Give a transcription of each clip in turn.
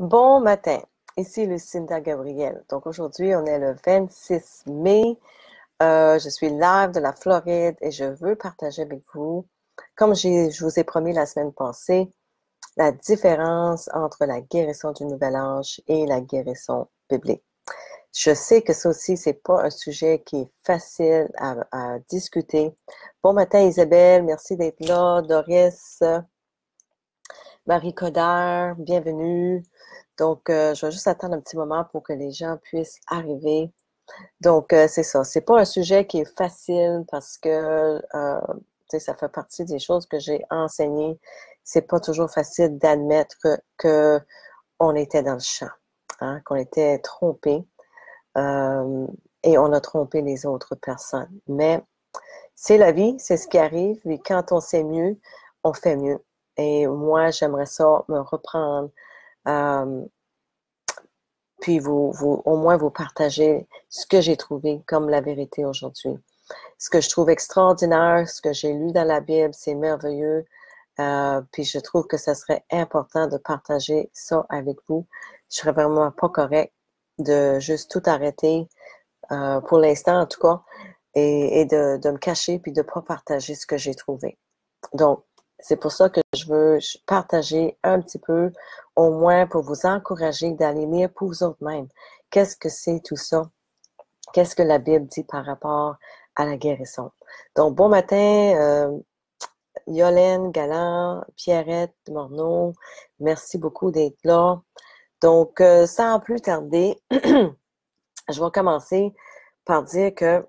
Bon matin, ici Lucinda Gabriel. Donc aujourd'hui, on est le 26 mai. Je suis live de la Floride et je veux partager avec vous, comme je vous ai promis la semaine passée, la différence entre la guérison du Nouvel Âge et la guérison biblique. Je sais que ça aussi, c'est pas un sujet qui est facile à discuter. Bon matin Isabelle, merci d'être là. Doris, Marie Coderre, bienvenue. Donc, je vais juste attendre un petit moment pour que les gens puissent arriver. Donc, c'est ça. C'est pas un sujet qui est facile parce que, tu sais, ça fait partie des choses que j'ai enseignées. C'est pas toujours facile d'admettre que on était dans le champ, hein, qu'on était trompé, euh, et on a trompé les autres personnes. Mais c'est la vie, c'est ce qui arrive. Et quand on sait mieux, on fait mieux. Et moi, j'aimerais ça me reprendre. euh, Puis au moins vous partagez ce que j'ai trouvé comme la vérité aujourd'hui. Ce que je trouve extraordinaire, ce que j'ai lu dans la Bible, c'est merveilleux. Puis je trouve que ça serait important de partager ça avec vous. Je serais vraiment pas correct de juste tout arrêter, pour l'instant en tout cas, et de me cacher puis de pas partager ce que j'ai trouvé. Donc, c'est pour ça que je veux partager un petit peu, au moins pour vous encourager d'aller lire pour vous autres-mêmes. Qu'est-ce que c'est tout ça? Qu'est-ce que la Bible dit par rapport à la guérison? Donc, bon matin, Yolène Galland, Pierrette Morneau, merci beaucoup d'être là. Donc, sans plus tarder, je vais commencer par dire que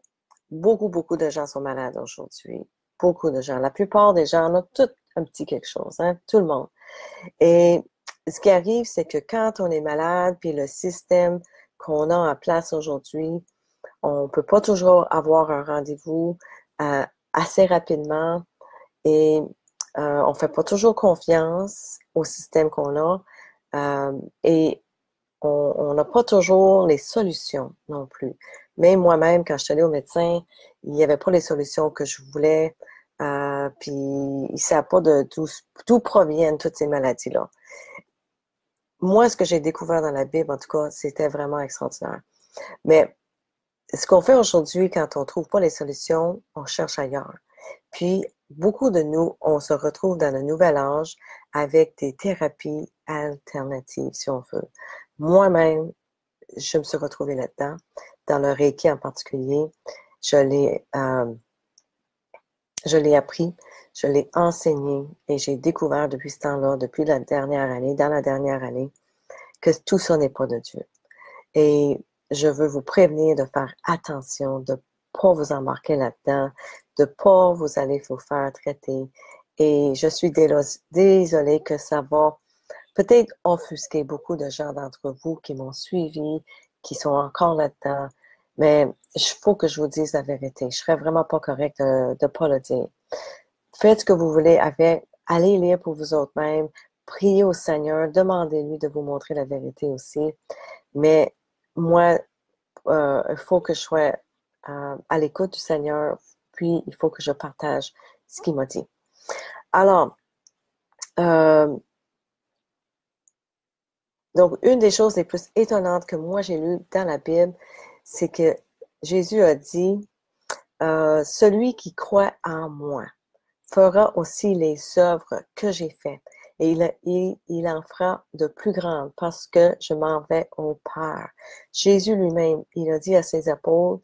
beaucoup de gens sont malades aujourd'hui. Beaucoup de gens. La plupart des gens ont tout un petit quelque chose, hein? Tout le monde. Et ce qui arrive, c'est que quand on est malade, puis le système qu'on a en place aujourd'hui, on peut pas toujours avoir un rendez-vous assez rapidement et on fait pas toujours confiance au système qu'on a et on n'a pas toujours les solutions non plus. Même moi-même, quand je suis allée au médecin, il n'y avait pas les solutions que je voulais. Puis il ne savent pas d'où proviennent toutes ces maladies-là. Moi, ce que j'ai découvert dans la Bible, en tout cas, c'était vraiment extraordinaire. Mais ce qu'on fait aujourd'hui, quand on ne trouve pas les solutions, on cherche ailleurs. Puis, beaucoup de nous, on se retrouve dans le nouvel âge avec des thérapies alternatives, si on veut. Moi-même, je me suis retrouvée là-dedans, dans le Reiki en particulier. Je l'ai appris, je l'ai enseigné et j'ai découvert depuis ce temps-là, depuis la dernière année, dans la dernière année, que tout ça n'est pas de Dieu. Et je veux vous prévenir de faire attention, de ne pas vous embarquer là-dedans, de ne pas vous aller vous faire traiter. Et je suis désolée que ça va peut-être offusquer beaucoup de gens d'entre vous qui m'ont suivi, qui sont encore là-dedans. Mais il faut que je vous dise la vérité. Je ne serais vraiment pas correcte de ne pas le dire. Faites ce que vous voulez avec. Allez lire pour vous autres-mêmes. Priez au Seigneur. Demandez-lui de vous montrer la vérité aussi. Mais moi, il faut que je sois à l'écoute du Seigneur, puis il faut que je partage ce qu'il m'a dit. Alors, donc, une des choses les plus étonnantes que moi j'ai lues dans la Bible, c'est que Jésus a dit, celui qui croit en moi fera aussi les œuvres que j'ai faites. Et il en fera de plus grandes parce que je m'en vais au Père. Jésus lui-même, il a dit à ses apôtres,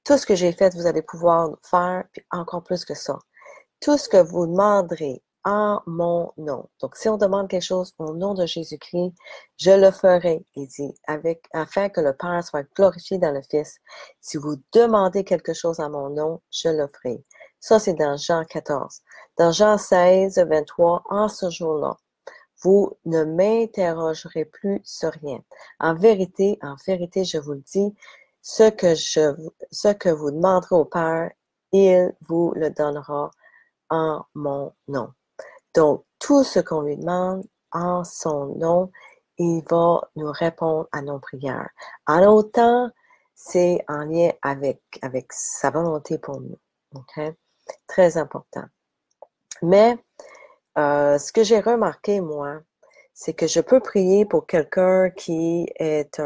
tout ce que j'ai fait, vous allez pouvoir faire, puis encore plus que ça. Tout ce que vous demanderez en mon nom. Donc, si on demande quelque chose au nom de Jésus-Christ, je le ferai, il dit, afin que le Père soit glorifié dans le Fils. Si vous demandez quelque chose en mon nom, je le ferai. Ça, c'est dans Jean 14. Dans Jean 16, 23, en ce jour-là, vous ne m'interrogerez plus sur rien. En vérité, je vous le dis, ce que vous demanderez au Père, il vous le donnera en mon nom. Donc, tout ce qu'on lui demande en son nom, il va nous répondre à nos prières. En autant, c'est en lien avec sa volonté pour nous. OK? Très important. Mais, ce que j'ai remarqué, moi, c'est que je peux prier pour quelqu'un qui est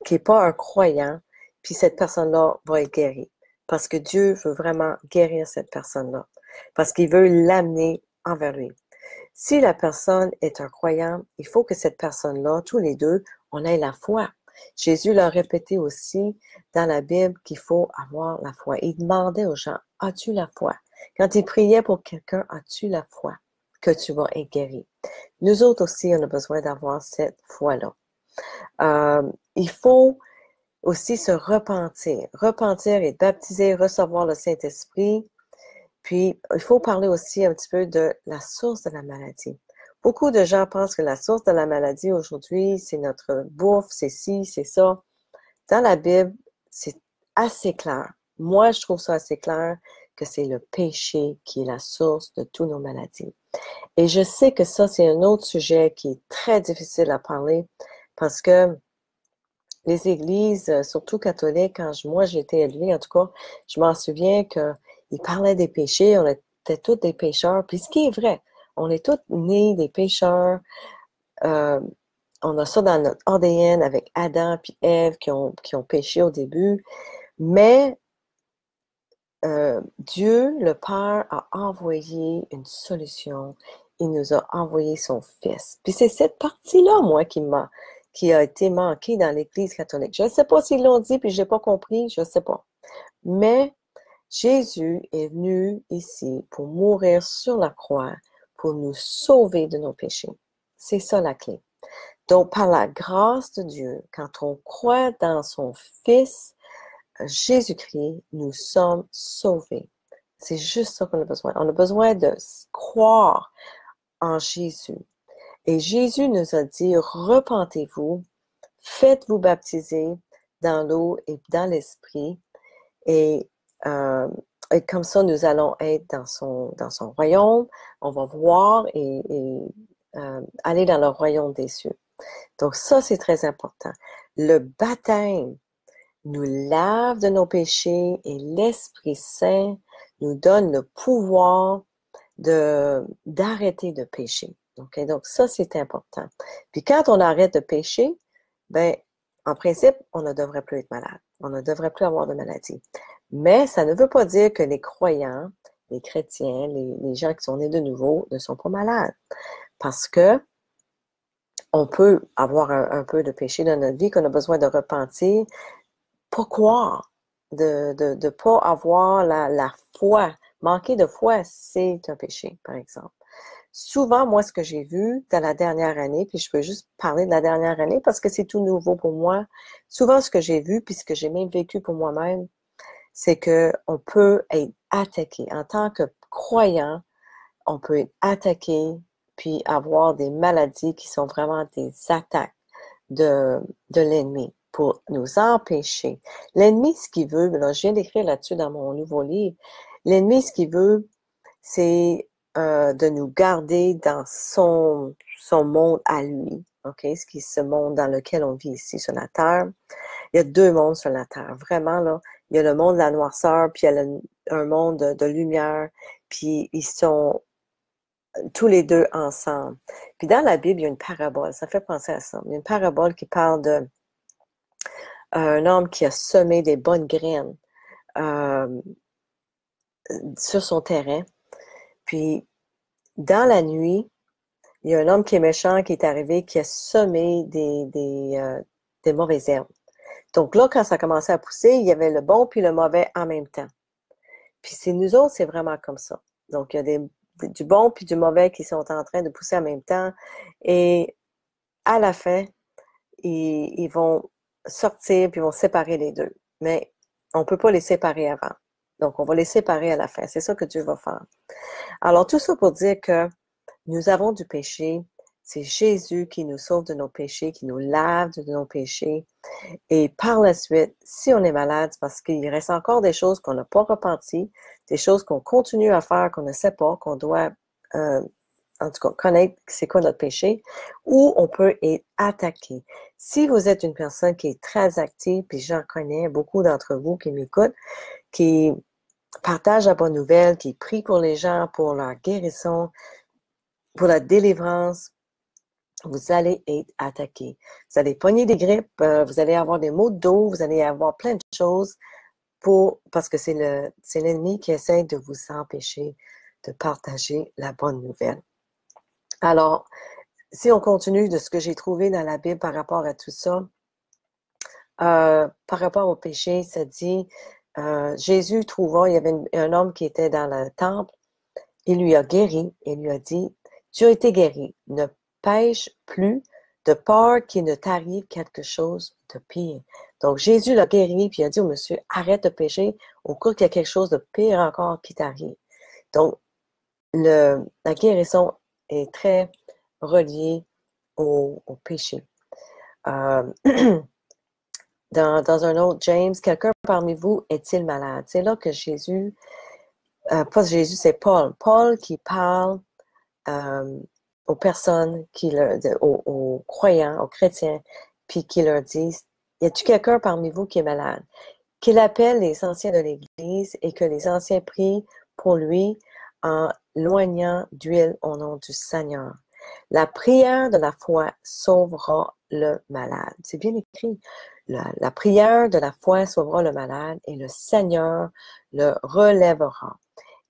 qui est pas un croyant, puis cette personne-là va être guérie. Parce que Dieu veut vraiment guérir cette personne-là. Parce qu'il veut l'amener envers lui. Si la personne est un croyant, il faut que cette personne-là, tous les deux, on ait la foi. Jésus l'a répété aussi dans la Bible qu'il faut avoir la foi. Il demandait aux gens, as-tu la foi? Quand il priait pour quelqu'un, as-tu la foi que tu vas être guéri? Nous autres aussi, on a besoin d'avoir cette foi-là. Il faut aussi se repentir. Repentir et baptiser, recevoir le Saint-Esprit. Puis, il faut parler aussi un petit peu de la source de la maladie. Beaucoup de gens pensent que la source de la maladie aujourd'hui, c'est notre bouffe, c'est ci, c'est ça. Dans la Bible, c'est assez clair. Moi, je trouve ça assez clair que c'est le péché qui est la source de toutes nos maladies. Et je sais que ça, c'est un autre sujet qui est très difficile à parler parce que les églises, surtout catholiques, quand moi j'ai été élevée, en tout cas, je m'en souviens qu'ils parlaient des péchés, on était tous des pécheurs, puis ce qui est vrai, on est tous nés des pécheurs, on a ça dans notre ADN avec Adam puis Ève qui ont péché au début, mais Dieu, le Père, a envoyé une solution, il nous a envoyé son Fils. Puis c'est cette partie-là, moi, qui a été manquée dans l'Église catholique. Je ne sais pas s'ils l'ont dit, puis je n'ai pas compris, je ne sais pas. Mais Jésus est venu ici pour mourir sur la croix, pour nous sauver de nos péchés. C'est ça la clé. Donc, par la grâce de Dieu, quand on croit dans son Fils, Jésus-Christ, nous sommes sauvés. C'est juste ça qu'on a besoin. On a besoin de croire en Jésus. Et Jésus nous a dit, repentez-vous, faites-vous baptiser dans l'eau et dans l'esprit, et comme ça, nous allons être dans son royaume, on va voir et aller dans le royaume des cieux. Donc ça, c'est très important. Le baptême nous lave de nos péchés et l'Esprit Saint nous donne le pouvoir d'arrêter de pécher. Okay? Donc ça, c'est important. Puis quand on arrête de pécher, ben, en principe, on ne devrait plus être malade. On ne devrait plus avoir de maladie. Mais ça ne veut pas dire que les croyants, les chrétiens, les gens qui sont nés de nouveau ne sont pas malades. Parce que on peut avoir un peu de péché dans notre vie, qu'on a besoin de repentir, pas croire, de pas avoir la foi. Manquer de foi, c'est un péché, par exemple. Souvent, moi, ce que j'ai vu dans la dernière année, puis je peux juste parler de la dernière année parce que c'est tout nouveau pour moi. Souvent, ce que j'ai vu, puis ce que j'ai même vécu pour moi-même, c'est que on peut être attaqué. En tant que croyant, on peut être attaqué, puis avoir des maladies qui sont vraiment des attaques de l'ennemi pour nous empêcher. L'ennemi, ce qu'il veut, là, je viens d'écrire là-dessus dans mon nouveau livre, l'ennemi, ce qu'il veut, c'est de nous garder dans son monde à lui, ok? Ce monde dans lequel on vit ici sur la Terre. Il y a deux mondes sur la Terre, vraiment, là. Il y a le monde de la noirceur, puis il y a un monde de lumière, puis ils sont tous les deux ensemble. Puis dans la Bible, il y a une parabole, ça fait penser à ça. Il y a une parabole qui parle de un homme qui a semé des bonnes graines sur son terrain. Puis, dans la nuit, il y a un homme qui est méchant qui est arrivé, qui a semé des mauvaises herbes. Donc là, quand ça a commencé à pousser, il y avait le bon puis le mauvais en même temps. Puis c'est nous autres, c'est vraiment comme ça. Donc, il y a du bon puis du mauvais qui sont en train de pousser en même temps. Et à la fin, ils vont sortir puis ils vont séparer les deux. Mais on ne peut pas les séparer avant. Donc, on va les séparer à la fin. C'est ça que Dieu va faire. Alors, tout ça pour dire que nous avons du péché. C'est Jésus qui nous sauve de nos péchés, qui nous lave de nos péchés. Et par la suite, si on est malade, c'est parce qu'il reste encore des choses qu'on n'a pas repenties, des choses qu'on continue à faire, qu'on ne sait pas, qu'on doit, en tout cas, connaître c'est quoi notre péché, ou on peut être attaqué. Si vous êtes une personne qui est très active, puis j'en connais beaucoup d'entre vous qui m'écoutent, qui partagent la bonne nouvelle, qui prient pour les gens, pour leur guérison, pour la délivrance, vous allez être attaqué. Vous allez pogner des grippes, vous allez avoir des maux de dos, vous allez avoir plein de choses parce que c'est l'ennemi qui essaie de vous empêcher de partager la bonne nouvelle. Alors, si on continue de ce que j'ai trouvé dans la Bible par rapport à tout ça, par rapport au péché, ça dit, Jésus trouva, il y avait un homme qui était dans le temple, il lui a guéri et lui a dit, tu as été guéri, ne pêche plus de peur qu'il ne t'arrive quelque chose de pire. Donc Jésus l'a guéri puis il a dit au monsieur, arrête de pécher au cas qu'il y a quelque chose de pire encore qui t'arrive. Donc la guérison est très reliée au péché. Dans un autre James, quelqu'un parmi vous est-il malade? C'est là que Jésus, pas Jésus, c'est Paul. Paul qui parle aux personnes, aux croyants, aux chrétiens, puis qui leur dit, y a-t-il quelqu'un parmi vous qui est malade? Qu'il appelle les anciens de l'Église et que les anciens prient pour lui en loignant d'huile au nom du Seigneur. La prière de la foi sauvera le malade. C'est bien écrit. La prière de la foi sauvera le malade et le Seigneur le relèvera.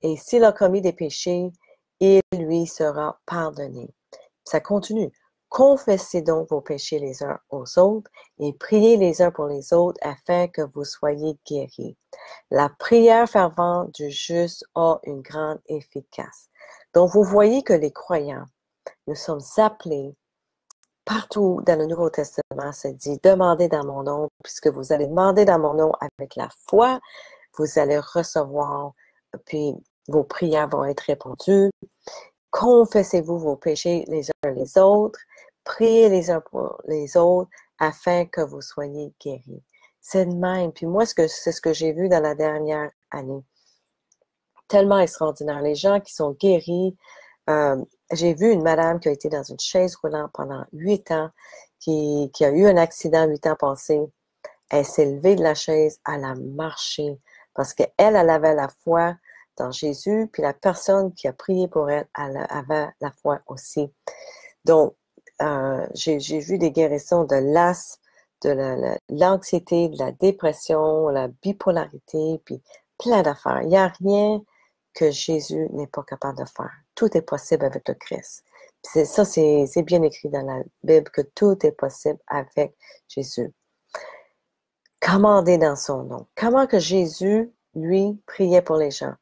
Et s'il a commis des péchés, il lui sera pardonné. Ça continue. Confessez donc vos péchés les uns aux autres et priez les uns pour les autres afin que vous soyez guéris. La prière fervente du juste a une grande efficace. Donc, vous voyez que les croyants, nous sommes appelés partout dans le Nouveau Testament, c'est dit, demandez dans mon nom, puisque vous allez demander dans mon nom avec la foi, vous allez recevoir, puis vos prières vont être répondues. Confessez-vous vos péchés les uns les autres, priez les uns pour les autres afin que vous soyez guéris. C'est de même. Puis moi, c'est ce que j'ai vu dans la dernière année. Tellement extraordinaire. Les gens qui sont guéris. J'ai vu une madame qui a été dans une chaise roulante pendant 8 ans, qui a eu un accident 8 ans passés. Elle s'est levée de la chaise, elle a marché parce qu'elle avait la foi dans Jésus, puis la personne qui a prié pour elle, elle avait la foi aussi. Donc, j'ai vu des guérisons de l'asthme, de l'anxiété, de la dépression, la bipolarité, puis plein d'affaires. Il n'y a rien que Jésus n'est pas capable de faire. Tout est possible avec le Christ. C'est bien écrit dans la Bible que tout est possible avec Jésus. Commandez dans son nom. Comment que Jésus, lui, priait pour les gens?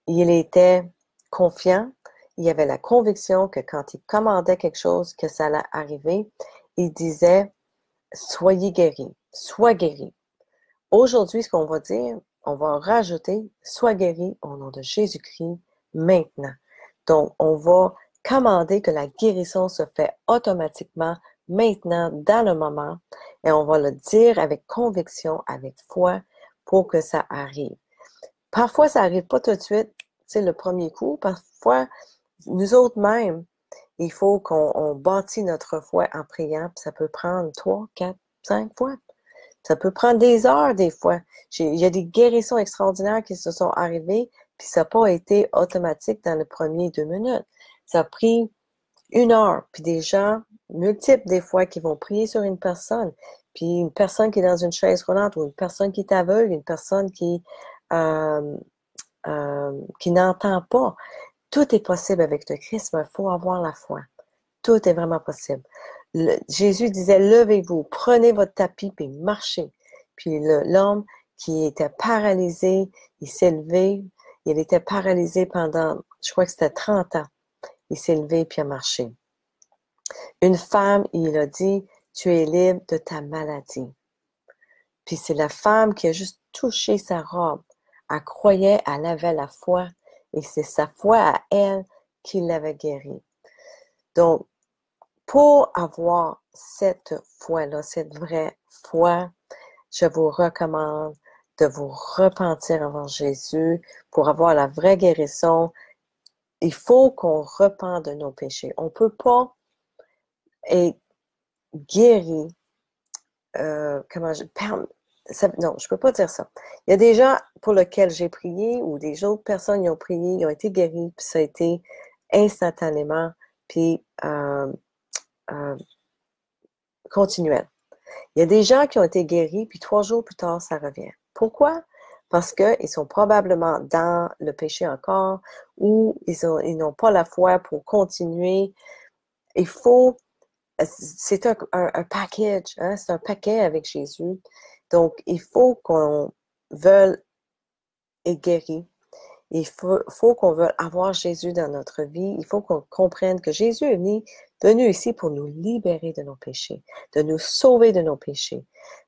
Il était confiant, il avait la conviction que quand il commandait quelque chose, que ça allait arriver, il disait, soyez guéris, sois guéri. Aujourd'hui, ce qu'on va dire, on va rajouter, sois guéri au nom de Jésus-Christ maintenant. Donc, on va commander que la guérison se fait automatiquement maintenant, dans le moment, et on va le dire avec conviction, avec foi, pour que ça arrive. Parfois, ça n'arrive pas tout de suite, c'est le premier coup. Parfois, nous autres mêmes, il faut qu'on bâtit notre foi en priant, puis ça peut prendre 3, 4, 5 fois. Ça peut prendre des heures des fois. Il y a des guérisons extraordinaires qui se sont arrivées, puis ça n'a pas été automatique dans les premiers 2 minutes. Ça a pris 1 heure, puis des gens multiples des fois qui vont prier sur une personne, puis une personne qui est dans une chaise roulante, ou une personne qui est aveugle, une personne qui n'entend pas. Tout est possible avec le Christ, mais il faut avoir la foi. Tout est vraiment possible. Jésus disait, levez-vous, prenez votre tapis, puis marchez. Puis l'homme qui était paralysé, il s'est levé, il était paralysé pendant, je crois que c'était 30 ans. Il s'est levé, puis a marché. Une femme, il a dit, tu es libre de ta maladie. Puis c'est la femme qui a juste touché sa robe. Elle croyait, elle avait la foi, et c'est sa foi à elle qui l'avait guérie. Donc, pour avoir cette foi-là, cette vraie foi, je vous recommande de vous repentir avant Jésus pour avoir la vraie guérison. Il faut qu'on repente de nos péchés. On ne peut pas être guéri. Non, je ne peux pas dire ça. Il y a des gens pour lesquels j'ai prié ou des autres personnes qui ont prié, ils ont été guéris, puis ça a été instantanément. Puis continuelle. Il y a des gens qui ont été guéris, puis 3 jours plus tard, ça revient. Pourquoi? Parce qu'ils sont probablement dans le péché encore, ou ils n'ont pas la foi pour continuer. Il faut, c'est un package, hein? C'est un paquet avec Jésus. Donc, il faut qu'on veuille être guéri. Il faut qu'on veuille avoir Jésus dans notre vie. Il faut qu'on comprenne que Jésus est venu ici pour nous libérer de nos péchés, de nous sauver de nos péchés.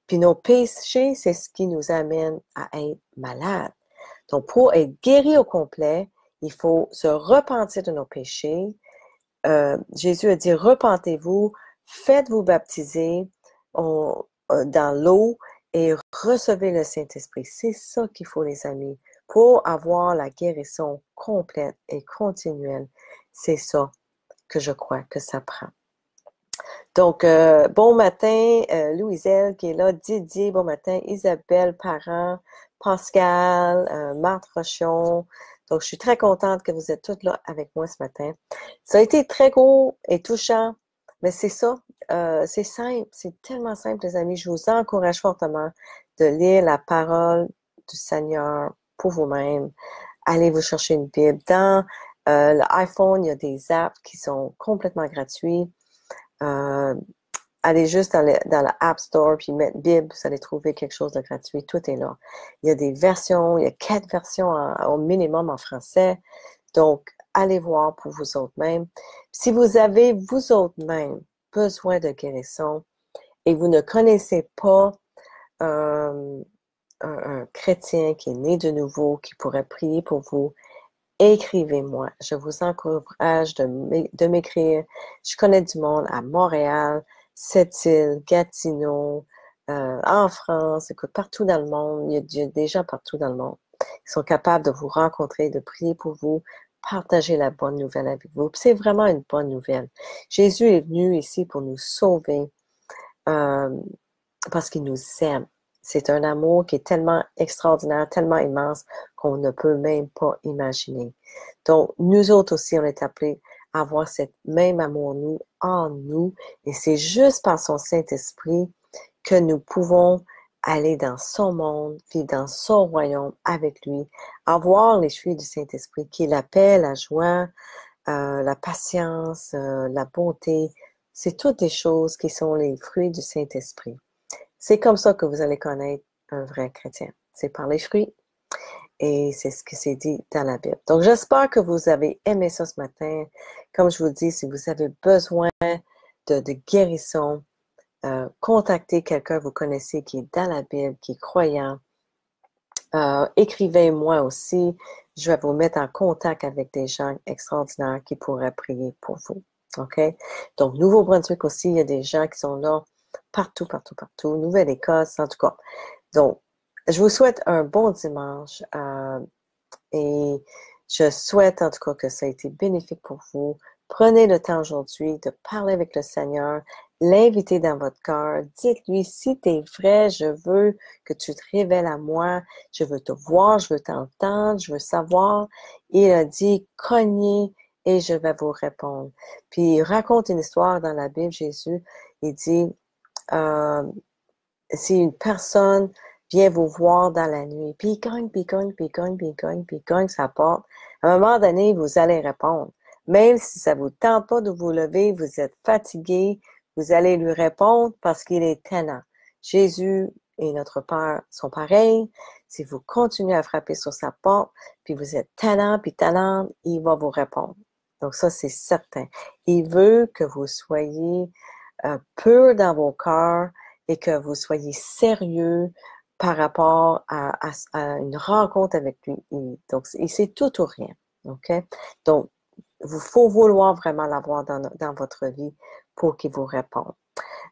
Puis nos péchés, c'est ce qui nous amène à être malades. Donc, pour être guéri au complet, il faut se repentir de nos péchés. Jésus a dit, repentez-vous, faites-vous baptiser dans l'eau et recevez le Saint-Esprit. C'est ça qu'il faut, les amis, pour avoir la guérison complète et continuelle. C'est ça que je crois que ça prend. Donc, bon matin, Louiselle qui est là, Didier, bon matin, Isabelle Parent, Pascal, Marthe Rochon. Donc, je suis très contente que vous êtes toutes là avec moi ce matin. Ça a été très court et touchant, mais c'est ça, c'est simple, c'est tellement simple, les amis. Je vous encourage fortement de lire la parole du Seigneur pour vous-même. Allez vous chercher une Bible. Dans l'iPhone, il y a des apps qui sont complètement gratuits. Allez juste dans la App Store puis mettre Bible, vous allez trouver quelque chose de gratuit. Tout est là. Il y a des versions, il y a 4 versions au minimum en français. Donc, allez voir pour vous autres mêmes. Si vous avez vous autres mêmes besoin de guérison et vous ne connaissez pas un chrétien qui est né de nouveau, qui pourrait prier pour vous, écrivez-moi. Je vous encourage de m'écrire. Je connais du monde à Montréal, Sept-Îles, Gatineau, en France, écoute, partout dans le monde. Il y a des gens partout dans le monde qui sont capables de vous rencontrer, de prier pour vous, partager la bonne nouvelle avec vous. Puis c'est vraiment une bonne nouvelle. Jésus est venu ici pour nous sauver parce qu'il nous aime. C'est un amour qui est tellement extraordinaire, tellement immense qu'on ne peut même pas imaginer. Donc, nous autres aussi, on est appelés à avoir cet même amour en nous. Et c'est juste par son Saint-Esprit que nous pouvons aller dans son monde, vivre dans son royaume avec lui, avoir les fruits du Saint-Esprit, qui est la paix, la joie, la patience, la bonté. C'est toutes des choses qui sont les fruits du Saint-Esprit. C'est comme ça que vous allez connaître un vrai chrétien. C'est par les fruits. Et c'est ce que c'est dit dans la Bible. Donc, j'espère que vous avez aimé ça ce matin. Comme je vous dis, si vous avez besoin de guérison, contactez quelqu'un que vous connaissez qui est dans la Bible, qui est croyant. Écrivez-moi aussi. Je vais vous mettre en contact avec des gens extraordinaires qui pourraient prier pour vous. OK? Donc, Nouveau-Brunswick aussi, il y a des gens qui sont là partout, partout, partout. Nouvelle-Écosse, en tout cas. Donc, je vous souhaite un bon dimanche et je souhaite en tout cas que ça a été bénéfique pour vous. Prenez le temps aujourd'hui de parler avec le Seigneur, l'inviter dans votre cœur. Dites-lui, si tu es vrai, je veux que tu te révèles à moi, je veux te voir, je veux t'entendre, je veux savoir. Il a dit, cognez et je vais vous répondre. Puis il raconte une histoire dans la Bible, Jésus, il dit, si une personne vient vous voir dans la nuit, puis il cogne, puis il cogne, puis il cogne, puis il cogne, puis il cogne sa porte, à un moment donné, vous allez répondre. Même si ça vous tente pas de vous lever, vous êtes fatigué, vous allez lui répondre parce qu'il est tannant. Jésus et notre Père sont pareils. Si vous continuez à frapper sur sa porte, puis vous êtes tannant, puis tannant, il va vous répondre. Donc ça, c'est certain. Il veut que vous soyez purs dans vos cœurs et que vous soyez sérieux par rapport à une rencontre avec lui. Donc, c'est tout ou rien. OK? Donc, il faut vouloir vraiment l'avoir dans votre vie pour qu'il vous réponde.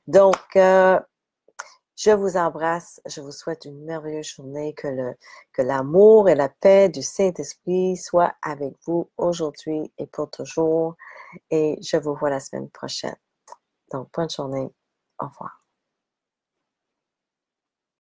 Donc, je vous embrasse. Je vous souhaite une merveilleuse journée. Que l'amour et la paix du Saint-Esprit soient avec vous aujourd'hui et pour toujours. Et je vous vois la semaine prochaine. Donc, bonne journée. Au revoir.